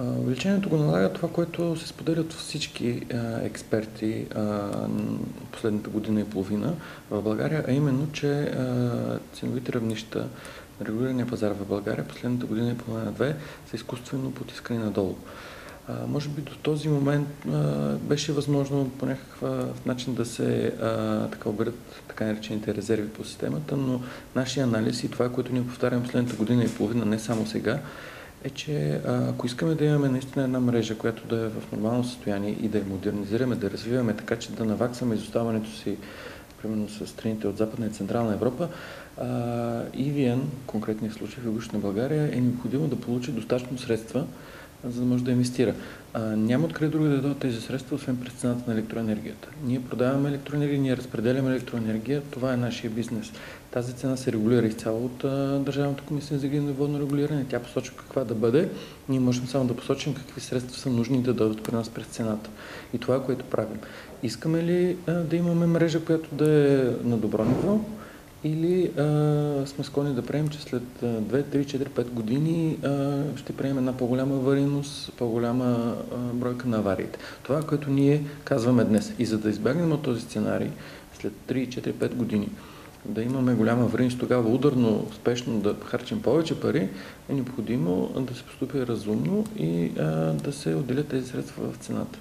Увеличението го налага това, което се споделят от всички експерти последната година и половина в България, а именно, че ценовите равнища на регулирания пазар в България последната година и половина-две са изкуствено потискани надолу. Може би до този момент беше възможно по някакъв начин да се оберат така наречените резерви по системата, но нашия анализ и това, което ние повтаряме последната година и половина, не само сега, е, че ако искаме да имаме наистина една мрежа, която да е в нормално състояние и да я модернизираме, да развиваме така, че да наваксаме изоставането си, примерно с страните от Западна и Централна Европа, EVN, конкретния случай в Югоизточна България, е необходимо да получи достатъчно средства, за да може да инвестира. Няма откъде друго да дадат тези средства, освен през цената на електроенергията. Ние продаваме електроенергия, ние разпределяме електроенергия, това е нашия бизнес. Тази цена се регулира изцяло от Държавната комисия за енергийно и водно регулиране. Тя посочва каква да бъде. Ние можем само да посочим какви средства са нужни да дадат при нас през цената. И това е, което правим. Искаме ли да имаме мрежа, която да е на добро ниво? Или сме склонни да приемем, че след 2, 3, 4, 5 години ще приемем една по-голяма аварийност, по-голяма бройка на авариите. Това, което ние казваме днес. И за да избегнем от този сценарий, след 3, 4, 5 години, да имаме голяма аварийност, тогава ударно, успешно да харчим повече пари, е необходимо да се поступи разумно и да се отделят тези средства в цената.